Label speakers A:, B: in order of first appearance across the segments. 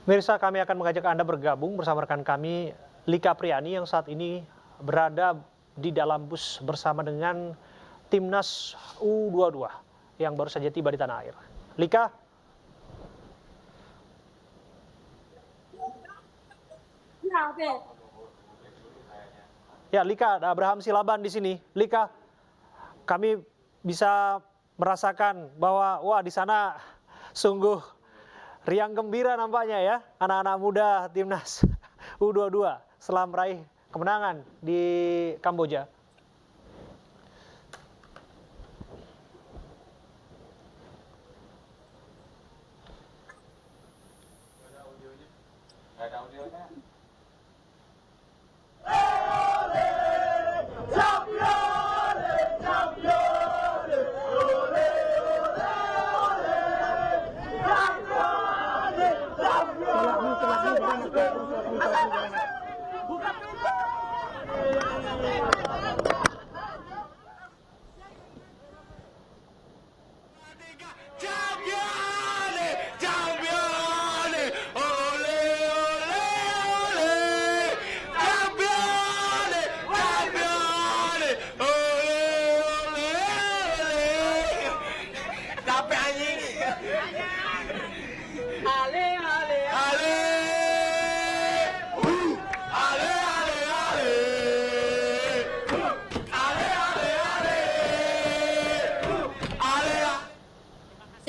A: Mirsa, kami akan mengajak Anda bergabung bersama rekan kami, Lika Priani, yang saat ini berada di dalam bus bersama dengan Timnas U22 yang baru saja tiba di tanah air. Lika? Ya, Lika, ada Abraham Silaban di sini. Lika, kami bisa merasakan bahwa di sana sungguh riang gembira nampaknya ya, anak-anak muda Timnas U22 setelah meraih kemenangan di Kamboja.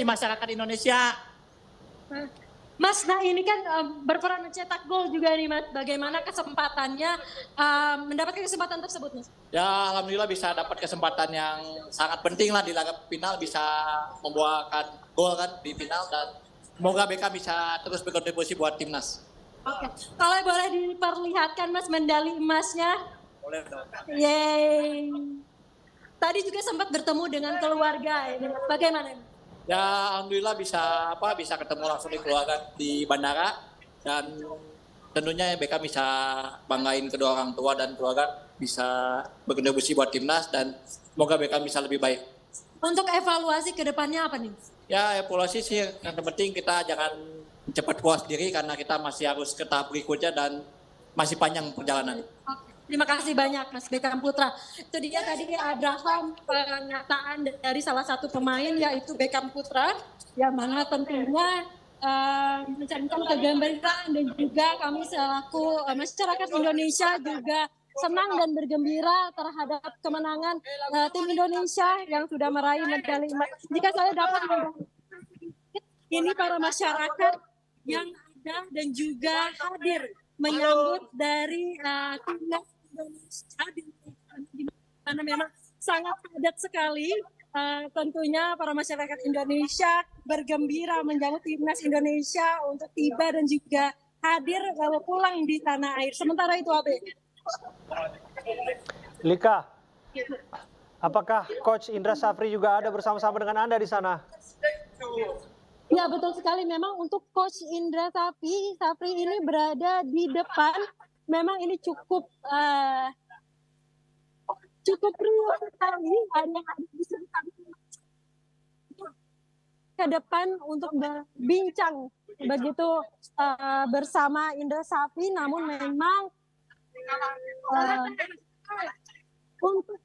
B: Masyarakat Indonesia.
C: Mas, nah ini kan berperan mencetak gol juga nih Mas. Bagaimana kesempatannya mendapatkan kesempatan tersebut Mas?
B: Ya alhamdulillah bisa dapat kesempatan yang sangat penting lah di laga final, bisa membuahkan gol kan di final, dan semoga BK bisa terus berkontribusi buat timnas.
C: Oke, kalau boleh diperlihatkan Mas medali emasnya.
B: Boleh dong.
C: Yeay. Tadi juga sempat bertemu dengan keluarga ini. Bagaimana?
B: Ya alhamdulillah bisa ketemu langsung di keluarga di bandara, dan tentunya BK bisa banggain kedua orang tua dan keluarga, bisa berkontribusi buat timnas, dan semoga BK bisa lebih baik.
C: Untuk evaluasi ke depannya apa nih?
B: Ya evaluasi sih yang terpenting, kita jangan cepat puas diri karena kita masih harus ke tahap berikutnya dan masih panjang perjalanan.
C: Terima kasih banyak Mas Beckham Putra. Itu dia tadi Abraham, pernyataan dari salah satu pemain yaitu Beckham Putra, yang mana tentunya mencantumkan kegembiraan, dan juga kami selaku masyarakat Indonesia juga senang dan bergembira terhadap kemenangan tim Indonesia yang sudah meraih medali emas. Jika saya dapat ini para masyarakat yang ada dan juga hadir menyambut dari timnas Indonesia di mana memang sangat padat sekali. Tentunya para masyarakat Indonesia bergembira menyambut timnas Indonesia untuk tiba dan juga hadir pulang di tanah air. Sementara itu Abe.
A: Lika, apakah Coach Indra Safri juga ada bersama-sama dengan Anda di sana?
C: Ya betul sekali, memang untuk Coach Indra Safri ini berada di depan. Memang ini cukup riuh sekali, hanya ke depan untuk berbincang begitu bersama Indra Safri. Namun memang untuk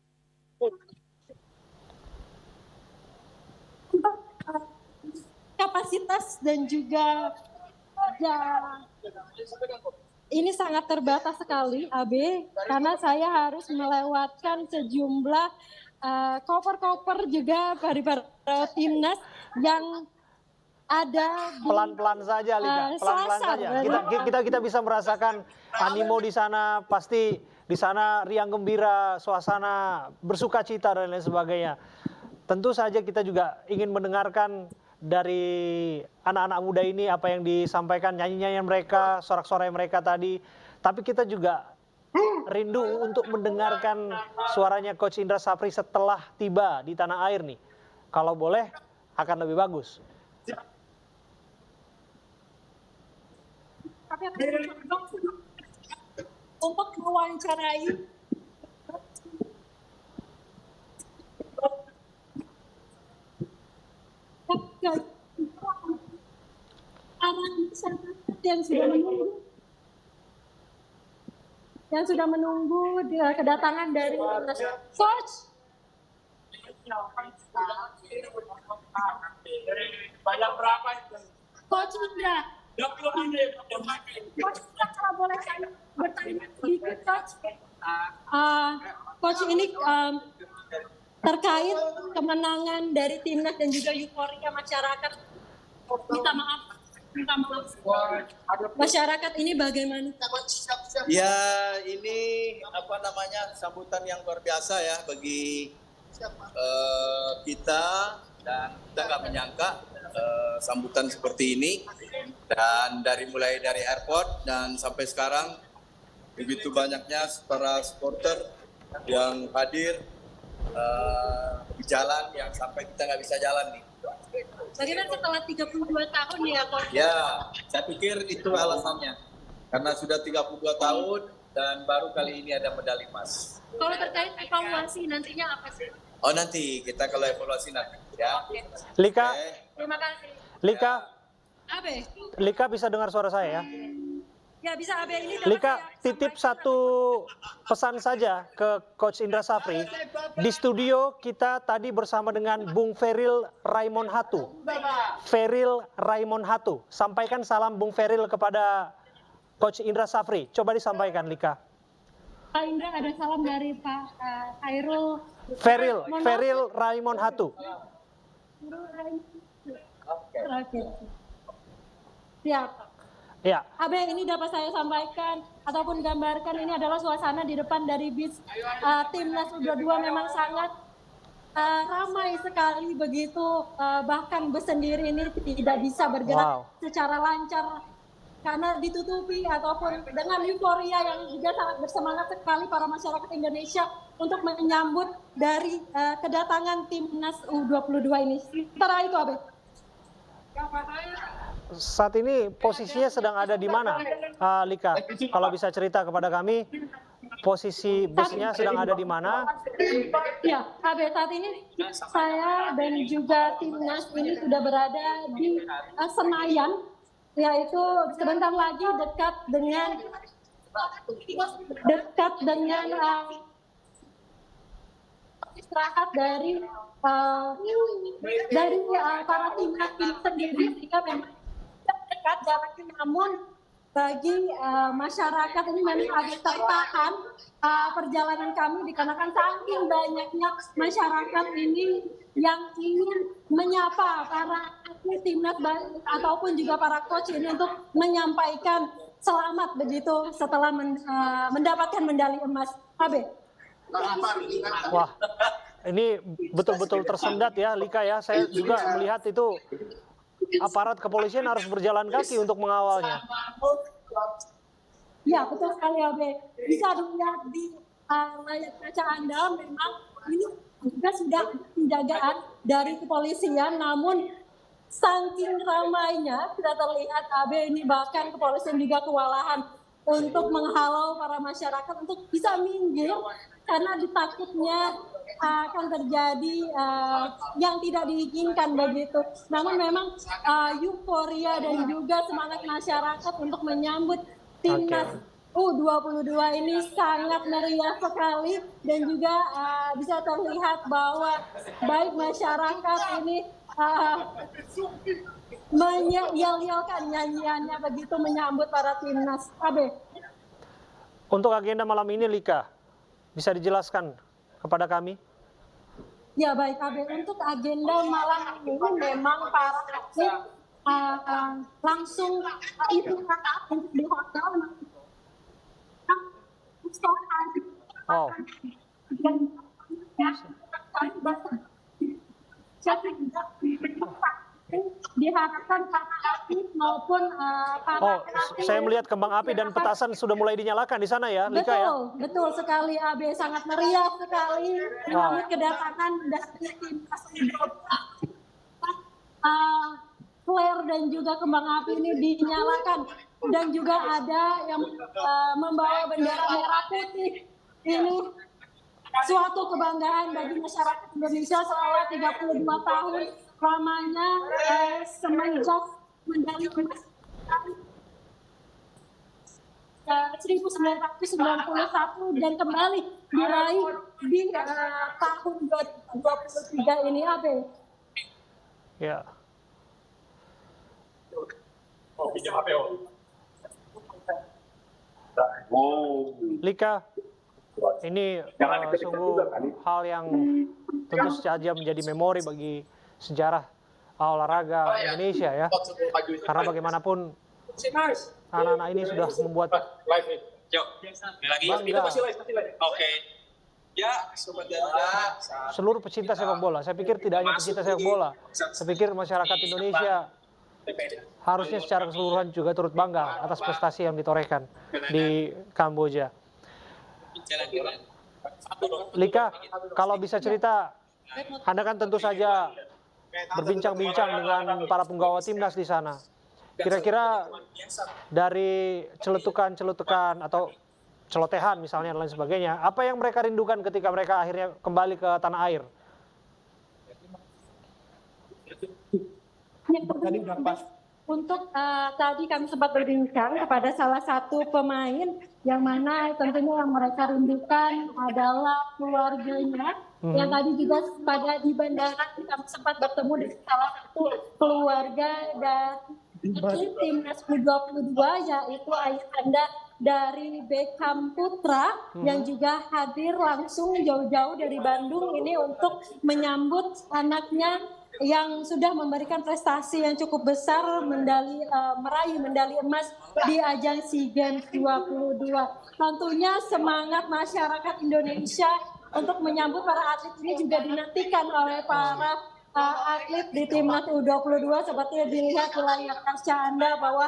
C: kapasitas dan juga ini sangat terbatas sekali, AB, karena saya harus melewatkan sejumlah koper-koper juga dari para timnas yang ada.
A: Pelan-pelan saja, Lika. Pelan-pelan saja. Kita bisa merasakan animo di sana. Pasti di sana riang gembira, suasana bersukacita dan lain sebagainya. Tentu saja kita juga ingin mendengarkan dari anak-anak muda ini apa yang disampaikan, nyanyi-nyanyian mereka, sorak-sorai mereka tadi. Tapi kita juga rindu untuk mendengarkan suaranya Coach Indra Safri setelah tiba di tanah air nih. Kalau boleh akan lebih bagus.
C: Untuk mewawancarai yang sudah menunggu kedatangan dari coach.
B: Banyak berapa itu?
C: Coach Indra. Coach Indra, kalau boleh saya bertanya sedikit, Coach. Coach ini terkait kemenangan dari timnas dan juga euforia masyarakat. Minta maaf. Masyarakat ini bagaimana?
D: Ya, ini sambutan yang luar biasa ya bagi kita, dan kita nggak menyangka sambutan seperti ini, dan mulai dari airport dan sampai sekarang begitu banyaknya para supporter yang hadir di jalan yang sampai kita nggak bisa jalan nih.
C: Bagaimana setelah 32 tahun ya, Coach?
D: Ya, saya pikir itu alasannya. Karena sudah 32 tahun dan baru kali ini ada medali emas.
C: Kalau terkait evaluasi nantinya apa sih?
D: Oh, nanti kita kalau evaluasi nanti ya.
A: Lika,
C: Terima kasih.
A: Lika, Lika bisa dengar suara saya ya?
C: Ya bisa Abe ini.
A: Lika, titip satu pesan saja ke Coach Indra Safri. Di studio kita tadi bersama dengan Bung Feril Raimon Hatu. Feril Raimon Hatu. Sampaikan salam Bung Feril kepada Coach Indra Safri. Coba disampaikan, Lika.
C: Pak Indra, ada salam dari Pak Khairul.
A: Feril Raimon Hatu.
C: Siap.
A: Ya.
C: Abe, ini dapat saya sampaikan ataupun gambarkan, ini adalah suasana di depan dari bis timnas U22 memang sangat ramai sekali begitu, bahkan bus sendiri ini tidak bisa bergerak secara lancar karena ditutupi ataupun dengan euforia yang juga sangat bersemangat sekali para masyarakat Indonesia untuk menyambut dari kedatangan timnas U22 ini. Setelah itu Abe.
A: Saat ini posisinya sedang ada di mana, Lika? Kalau bisa cerita kepada kami, posisi busnya sedang ada di mana?
C: Ya, Abe, saat ini saya dan juga timnas ini sudah berada di Senayan, yaitu sebentar lagi dekat dengan istirahat dari para timnas ini sendiri, sehingga memang dekat jaraknya, namun bagi masyarakat ini memang agak tertahan perjalanan kami dikarenakan saking banyaknya masyarakat ini yang ingin menyapa para atlet timnas ataupun juga para coach ini untuk menyampaikan selamat begitu setelah mendapatkan medali emas. Abe.
A: Wah, ini betul-betul tersendat ya, Lika ya. Saya juga melihat itu aparat kepolisian harus berjalan kaki untuk mengawalnya.
C: Ya, betul sekali Abe. Bisa dilihat di layar kaca Anda, memang ini juga sudah penjagaan dari kepolisian, namun saking ramainya sudah terlihat Abe, ini bahkan kepolisian juga kewalahan untuk menghalau para masyarakat untuk bisa minggir karena ditakutnya akan terjadi yang tidak diinginkan begitu. Namun memang euforia dan juga semangat masyarakat untuk menyambut timnas U22 ini sangat meriah sekali, dan juga bisa terlihat bahwa baik masyarakat ini menyel-yelkan nyanyiannya begitu menyambut para timnas. Abe.
A: Untuk agenda malam ini, Lika, bisa dijelaskan kepada kami?
C: Ya baik Abe, untuk agenda malam ini memang para atlet langsung istirahat di hotel.
A: Oh.
C: Diharapkan para atlet maupun para
A: saya melihat kembang api dan petasan sudah mulai dinyalakan di sana ya, Lika ya?
C: Betul sekali Abe, sangat meriah sekali menyambut kedatangan dari timnas flare dan juga kembang api ini dinyalakan, dan juga ada yang membawa bendera merah putih. Ini suatu kebanggaan bagi masyarakat Indonesia setelah 32 tahun lamanya semenjak medali emas 1991 dan kembali diraih di tahun 2023 ini, Abe.
A: Ya. Lika, ini sungguh hal yang tentu saja menjadi memori bagi sejarah olahraga Indonesia ya. Karena bagaimanapun anak-anak ini sudah membuat bangga seluruh pecinta sepak bola. Saya pikir tidak hanya pecinta sepak bola, saya pikir masyarakat Indonesia harusnya secara keseluruhan juga turut bangga atas prestasi yang ditorehkan di Kamboja. Lika, kalau bisa cerita, Anda kan tentu saja berbincang-bincang dengan para penggawa timnas di sana. Kira-kira dari celetukan-celetukan atau celotehan misalnya dan lain sebagainya, apa yang mereka rindukan ketika mereka akhirnya kembali ke tanah air?
C: Untuk tadi kami sempat berbincang kepada salah satu pemain yang mana tentunya yang mereka rindukan adalah keluarganya. Yang tadi juga pada di bandara kami sempat bertemu dengan salah satu keluarga dari timnas U22 yaitu ayahanda dari Beckham Putra yang juga hadir langsung jauh-jauh dari Bandung ini untuk menyambut anaknya yang sudah memberikan prestasi yang cukup besar, meraih medali emas di ajang SEA Games 22. Tentunya semangat masyarakat Indonesia untuk menyambut para atlet ini juga dinantikan oleh para atlet di timnas U22 seperti yang dilihat di layar kaca Anda bahwa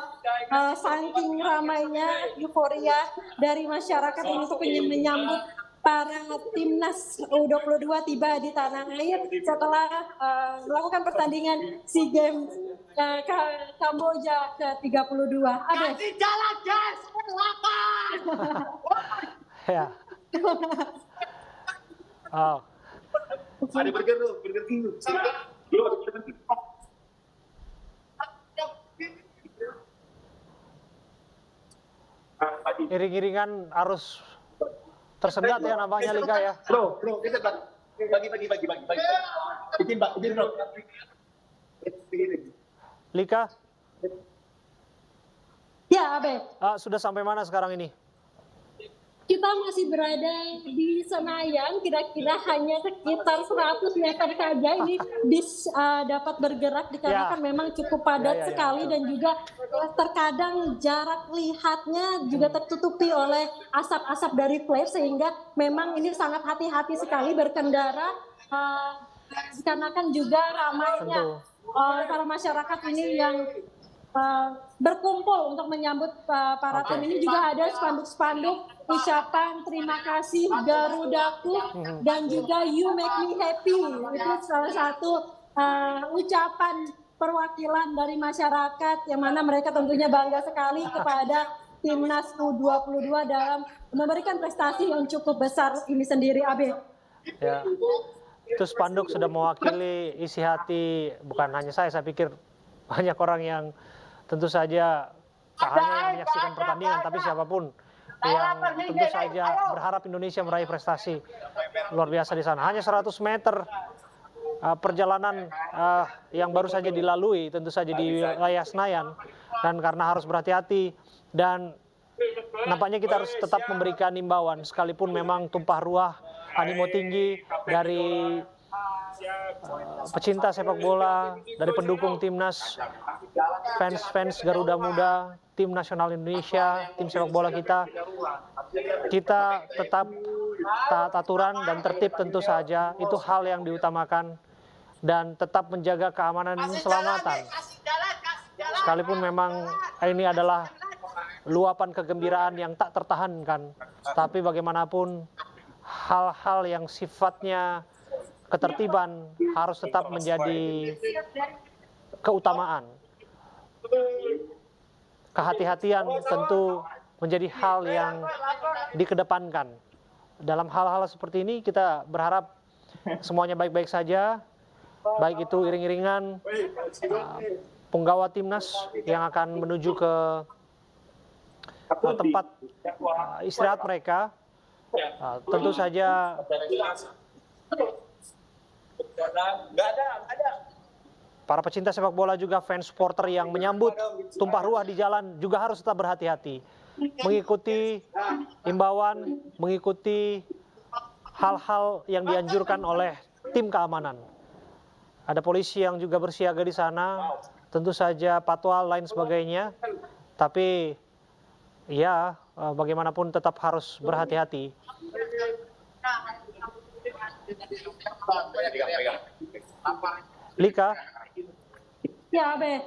C: saking ramainya euforia dari masyarakat ini untuk menyambut para timnas U22 tiba di tanah air setelah melakukan pertandingan SEA Games Kamboja ke-32.
E: Kasih jalan guys, silakan.
A: Ya. Oh.
E: Ada burger dulu.
A: Iring-iringan arus tersendat ya nampaknya Lika ya.
E: Bro, kita bagi. Bikin bro.
A: Lika,
C: Ya, Abe.
A: sudah sampai mana sekarang ini?
C: Kita masih berada di Senayan, kira-kira hanya sekitar 100 meter saja ini bis dapat bergerak dikarenakan memang cukup padat sekali dan juga terkadang jarak lihatnya juga tertutupi oleh asap-asap dari flare sehingga memang ini sangat hati-hati sekali berkendara dikarenakan juga ramainya para masyarakat ini yang berkumpul untuk menyambut para tim ini. Juga ada spanduk-spanduk ucapan terima kasih Garudaku dan juga You Make Me Happy. Itu salah satu ucapan perwakilan dari masyarakat yang mana mereka tentunya bangga sekali kepada timnas U22 dalam memberikan prestasi yang cukup besar ini sendiri, Abe.
A: Ya. Itu spanduk sudah mewakili isi hati bukan hanya saya pikir banyak orang yang tentu saja tak hanya yang menyaksikan pertandingan tapi siapapun yang tentu saja berharap Indonesia meraih prestasi luar biasa di sana. Hanya 100 meter perjalanan yang baru saja dilalui tentu saja di wilayah Senayan dan karena harus berhati-hati dan nampaknya kita harus tetap memberikan imbauan sekalipun memang tumpah ruah animo tinggi dari pecinta sepak bola, dari pendukung timnas, fans Garuda Muda, tim nasional Indonesia, tim sepak bola kita tetap taat aturan dan tertib tentu saja, itu hal yang diutamakan dan tetap menjaga keamanan dan keselamatan. Sekalipun memang ini adalah luapan kegembiraan yang tak tertahankan, tapi bagaimanapun hal-hal yang sifatnya ketertiban harus tetap menjadi keutamaan. Kehati-hatian tentu menjadi hal yang dikedepankan. Dalam hal-hal seperti ini kita berharap semuanya baik-baik saja, baik itu iring-iringan penggawa timnas yang akan menuju ke tempat istirahat mereka. Tentu saja para pecinta sepak bola juga fans supporter yang menyambut tumpah ruah di jalan juga harus tetap berhati-hati, mengikuti imbauan, mengikuti hal-hal yang dianjurkan oleh tim keamanan. Ada polisi yang juga bersiaga di sana, tentu saja patwal lain sebagainya, tapi ya bagaimanapun tetap harus berhati-hati. Lika,
C: Ya, Be.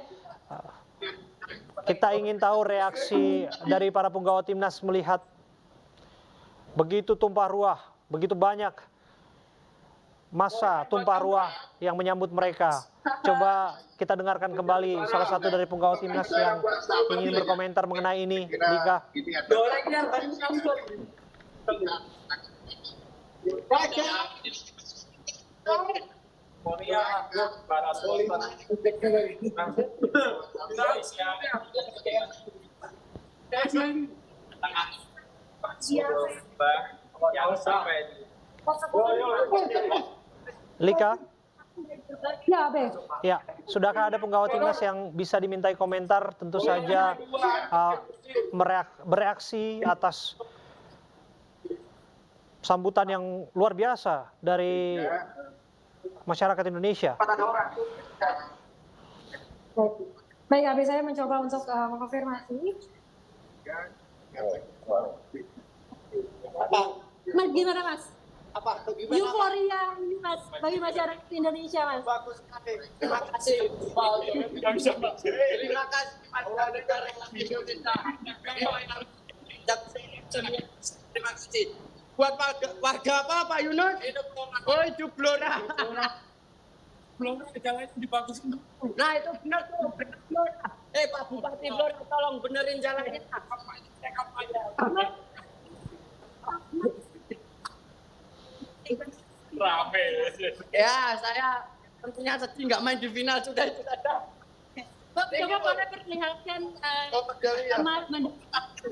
A: kita ingin tahu reaksi dari para penggawa timnas melihat begitu tumpah ruah, begitu banyak masa tumpah ruah yang menyambut mereka. Coba kita dengarkan kembali salah satu dari penggawa timnas yang ingin berkomentar mengenai ini, Lika. Lika,
C: Ya, Be.
A: ya, sudahkah ada penggawa timnas yang bisa dimintai komentar, tentu saja bereaksi atas sambutan yang luar biasa dari masyarakat Indonesia?
C: Baik, Abi, saya mencoba untuk mengkonfirmasi. Mas, gimana, Mas? Euforia ini, Mas, bagi masyarakat Indonesia, Mas.
E: Bagus sekali. Terima kasih. Terima kasih pada negara Indonesia. Terima kasih. Buat warga apa, Pak Yunus? Oh, itu Blora. Blora jalan itu dibagusin. Nah, itu benar tuh, benar Blora. Pak Bupati Blora, tolong benerin jalannya. Rame. Ya, saya tentunya sedih nggak main di final, sudah itu saja.
C: Bapak, coba boleh perlihatkan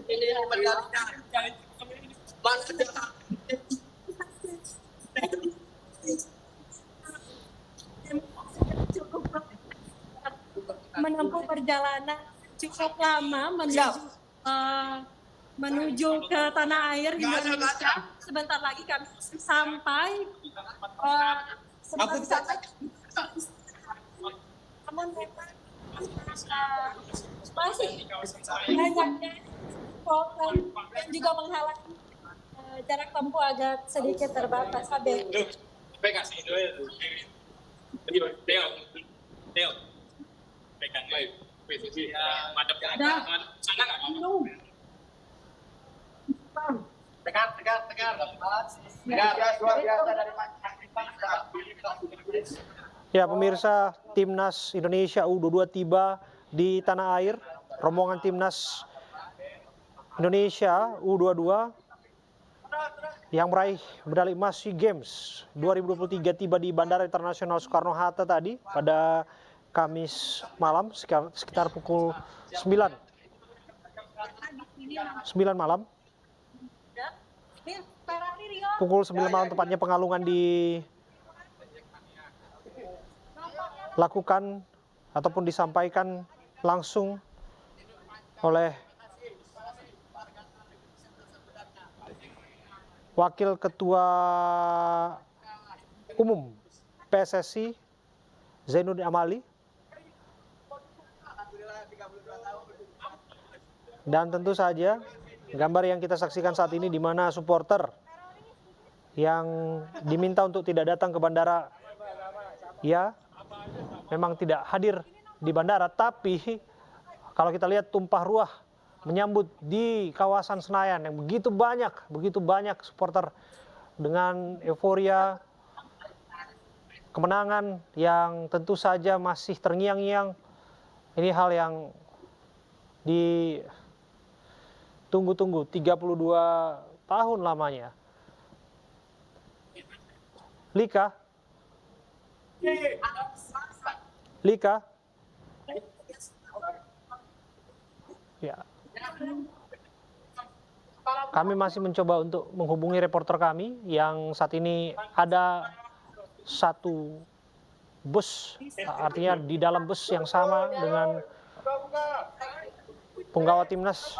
E: Ini medalinya. Mana
C: menempuh perjalanan cukup lama menuju ke tanah air Indonesia. Sebentar lagi kami sampai namun memang masih banyaknya supporter dan juga menghalangi jarak tempuh agak sedikit terbatas. Abe.
A: Ya, pemirsa, timnas Indonesia U22 tiba di tanah air. Rombongan timnas Indonesia U22 yang meraih medali emas SEA Games 2023 tiba di Bandara Internasional Soekarno-Hatta tadi pada Kamis malam sekitar pukul 9 malam. Pukul 9 malam tepatnya pengalungan dilakukan ataupun disampaikan langsung oleh Wakil Ketua Umum PSSI Zainuddin Amali. Dan tentu saja gambar yang kita saksikan saat ini di mana supporter yang diminta untuk tidak datang ke bandara, ya memang tidak hadir di bandara, tapi kalau kita lihat tumpah ruah menyambut di kawasan Senayan yang begitu banyak supporter dengan euforia kemenangan yang tentu saja masih terngiang-ngiang. Ini hal yang ditunggu-tunggu 32 tahun lamanya. Lika, ya. Kami masih mencoba untuk menghubungi reporter kami yang saat ini ada satu bus, artinya di dalam bus yang sama dengan punggawa timnas.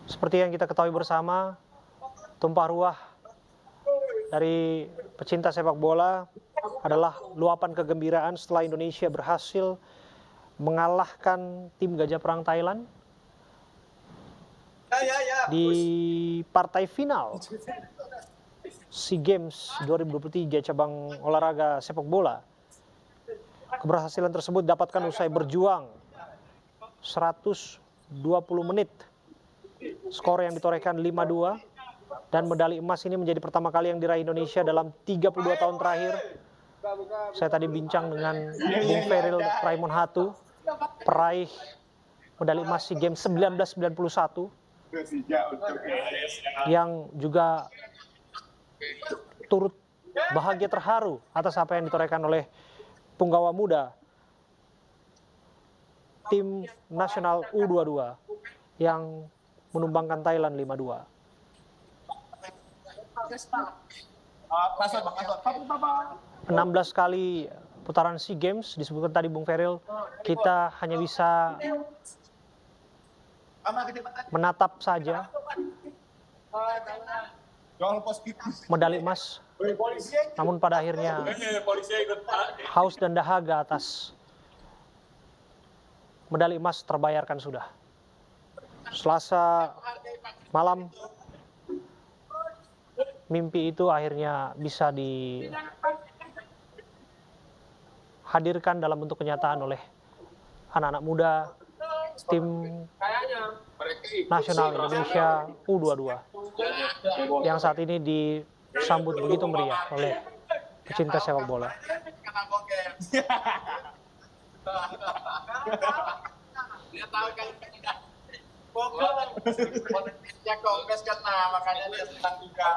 A: Seperti yang kita ketahui bersama, tumpah ruah dari pecinta sepak bola adalah luapan kegembiraan setelah Indonesia berhasil mengalahkan tim Gajah Perang Thailand di partai final SEA Games 2023 cabang olahraga sepak bola. Keberhasilan tersebut didapatkan usai berjuang 120 menit. Skor yang ditorehkan 5-2 dan medali emas ini menjadi pertama kali yang diraih Indonesia dalam 32 tahun terakhir. Saya tadi bincang dengan Bung Feril Raimon Hatu, peraih medali emas SEA Games 1991 yang juga turut bahagia terharu atas apa yang ditorehkan oleh punggawa muda tim nasional U22 yang menumbangkan Thailand 5-2. 16 kali putaran SEA Games disebutkan tadi Bung Feril, kita hanya bisa menatap saja medali emas, namun pada akhirnya haus dan dahaga atas medali emas terbayarkan sudah. Selasa malam mimpi itu akhirnya bisa dihadirkan dalam bentuk kenyataan oleh anak-anak muda tim nasional Indonesia U22 yang saat ini disambut begitu meriah oleh pecinta sepak bola.
E: Dia tahu kan politiknya Kongres kan, nah makanya dia senang juga.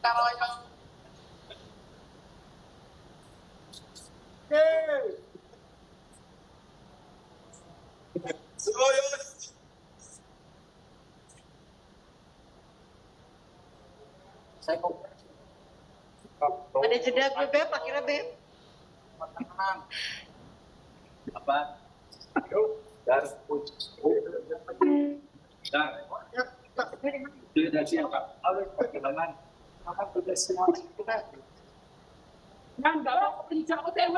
E: Kalau yang
F: ada jeda Beb, akhirnya Beb.
E: apa? Dan tidak siapa. Oleh perkembangan akan berdasarkan kita. Nggak mau pencak OTW.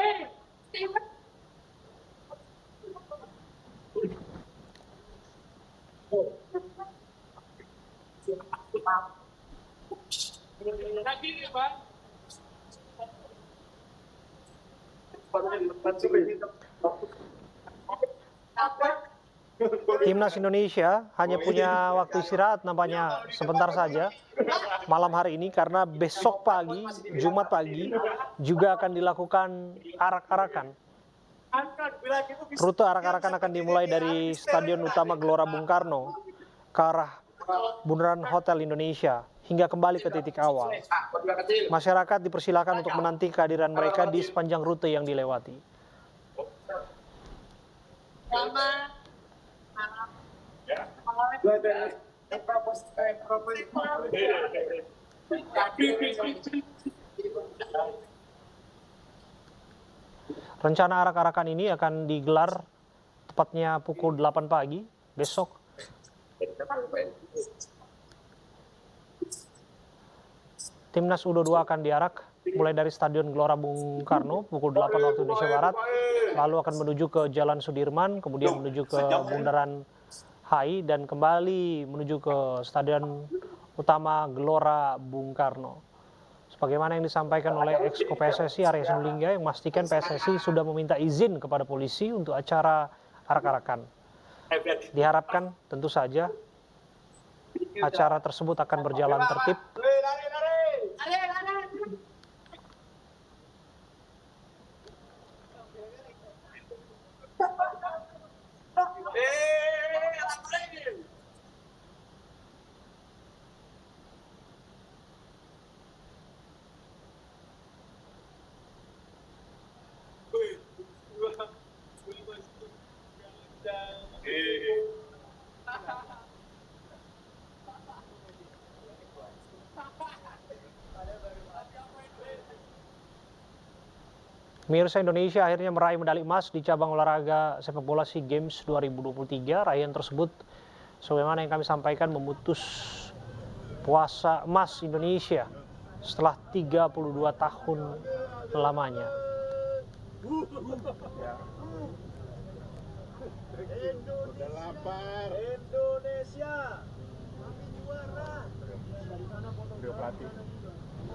E: Lagi nih, Pak.
A: Timnas Indonesia hanya punya waktu istirahat nampaknya sebentar saja malam hari ini karena besok pagi, Jumat pagi juga akan dilakukan arak-arakan. Rute arak-arakan akan dimulai dari Stadion Utama Gelora Bung Karno ke arah Bundaran Hotel Indonesia hingga kembali ke titik awal. Masyarakat dipersilakan untuk menanti kehadiran mereka di sepanjang rute yang dilewati. Rencana arak-arakan ini akan digelar tepatnya pukul 8 pagi besok. Timnas U22 akan diarak mulai dari Stadion Gelora Bung Karno pukul 8 waktu Indonesia Barat, lalu akan menuju ke Jalan Sudirman, kemudian menuju ke Bundaran HI dan kembali menuju ke Stadion Utama Gelora Bung Karno. Sebagaimana yang disampaikan oleh Exco PSSI Arya Sinulinga yang memastikan PSSI sudah meminta izin kepada polisi untuk acara arak-arakan. Diharapkan tentu saja acara tersebut akan berjalan tertib. Pemirsa, Indonesia akhirnya meraih medali emas di cabang olahraga sepak bola SEA Games 2023. Raihan tersebut sebagaimana yang kami sampaikan memutus puasa emas Indonesia setelah 32 tahun lamanya.
G: Indonesia kami juara. Beliau pelatih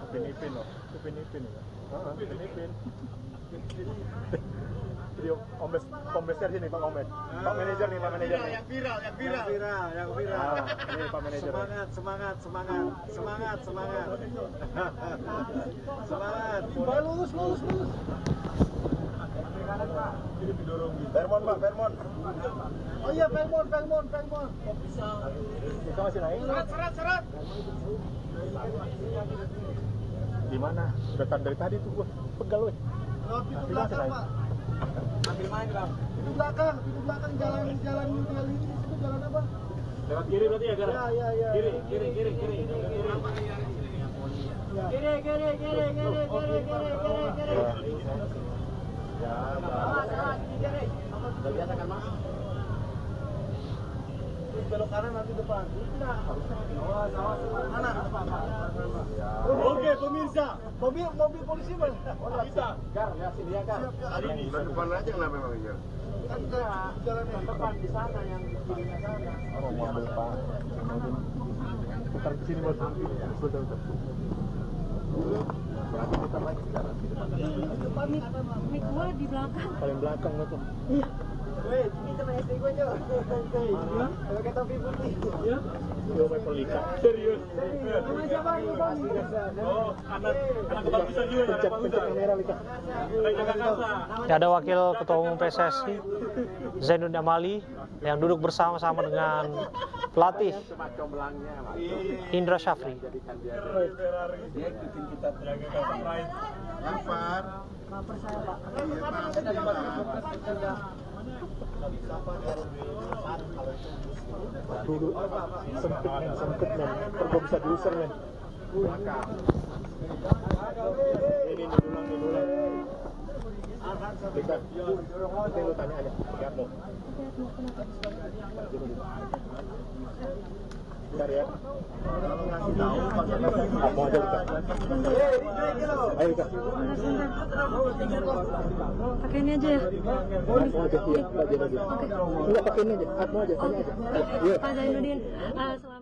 G: Upin loh, Upin. Beliau kombesnya sini Pak Kombes. Pak manajer nih, Pak manajer. Yang viral. Ini Pak manajer. Semangat. Semangat. Lurus. Vermont, Pak, Vermont. Oh iya, Vermont. Bisa masih naik? Serat. Di mana? Sudah dari tadi tuh gua pegal weh. Pintu belakang, Pak. Ambil main, Bang. Pintu belakang jalan ini itu jalan apa? Lewat kiri berarti ya, Gara? Iya. Kiri. Ya, udah biasa kan, Mas? Terus belok kanan nanti depan. Awas. Mana? Oke, pemirsa. Mobil polisi mana? Bisa. Gar, ya sini ya, Gar. Di depan aja kenapa memang ya? Kan jalan depan di sana yang kirinya sana. Oh, mobil Pak. Putar ke sini, Bos. Betul. Berarti putar lagi sekarang di depan.
C: Mik gue di belakang.
G: Paling belakang tuh.
C: Iya.
G: Weh, ini teman SD gue aja. Kalau kata putih. Ya. Yo, Michael Lika. Serius. Nama siapa ini, Bang? Oh, anak kebagusan juga ya. Pencet kamera Lika.
A: Ada wakil ketua umum PSSI Zainuddin Amali yang duduk bersama-sama dengan pelatih Indra Syafri.
G: Dia ikutin kita Lapar. Dulu sempit men, terus bisa diusir men. Ini dulang. Dekat, nanti lu tanya aja, lihat lo. Bentar ya. Mau aja Lika. Ayo Lika.
C: Pakai ini aja ya.
G: Mau aja, iya, aja. Enggak pakai ini aja, mau aja, tanya aja.
C: Pak Zainuddin, selamat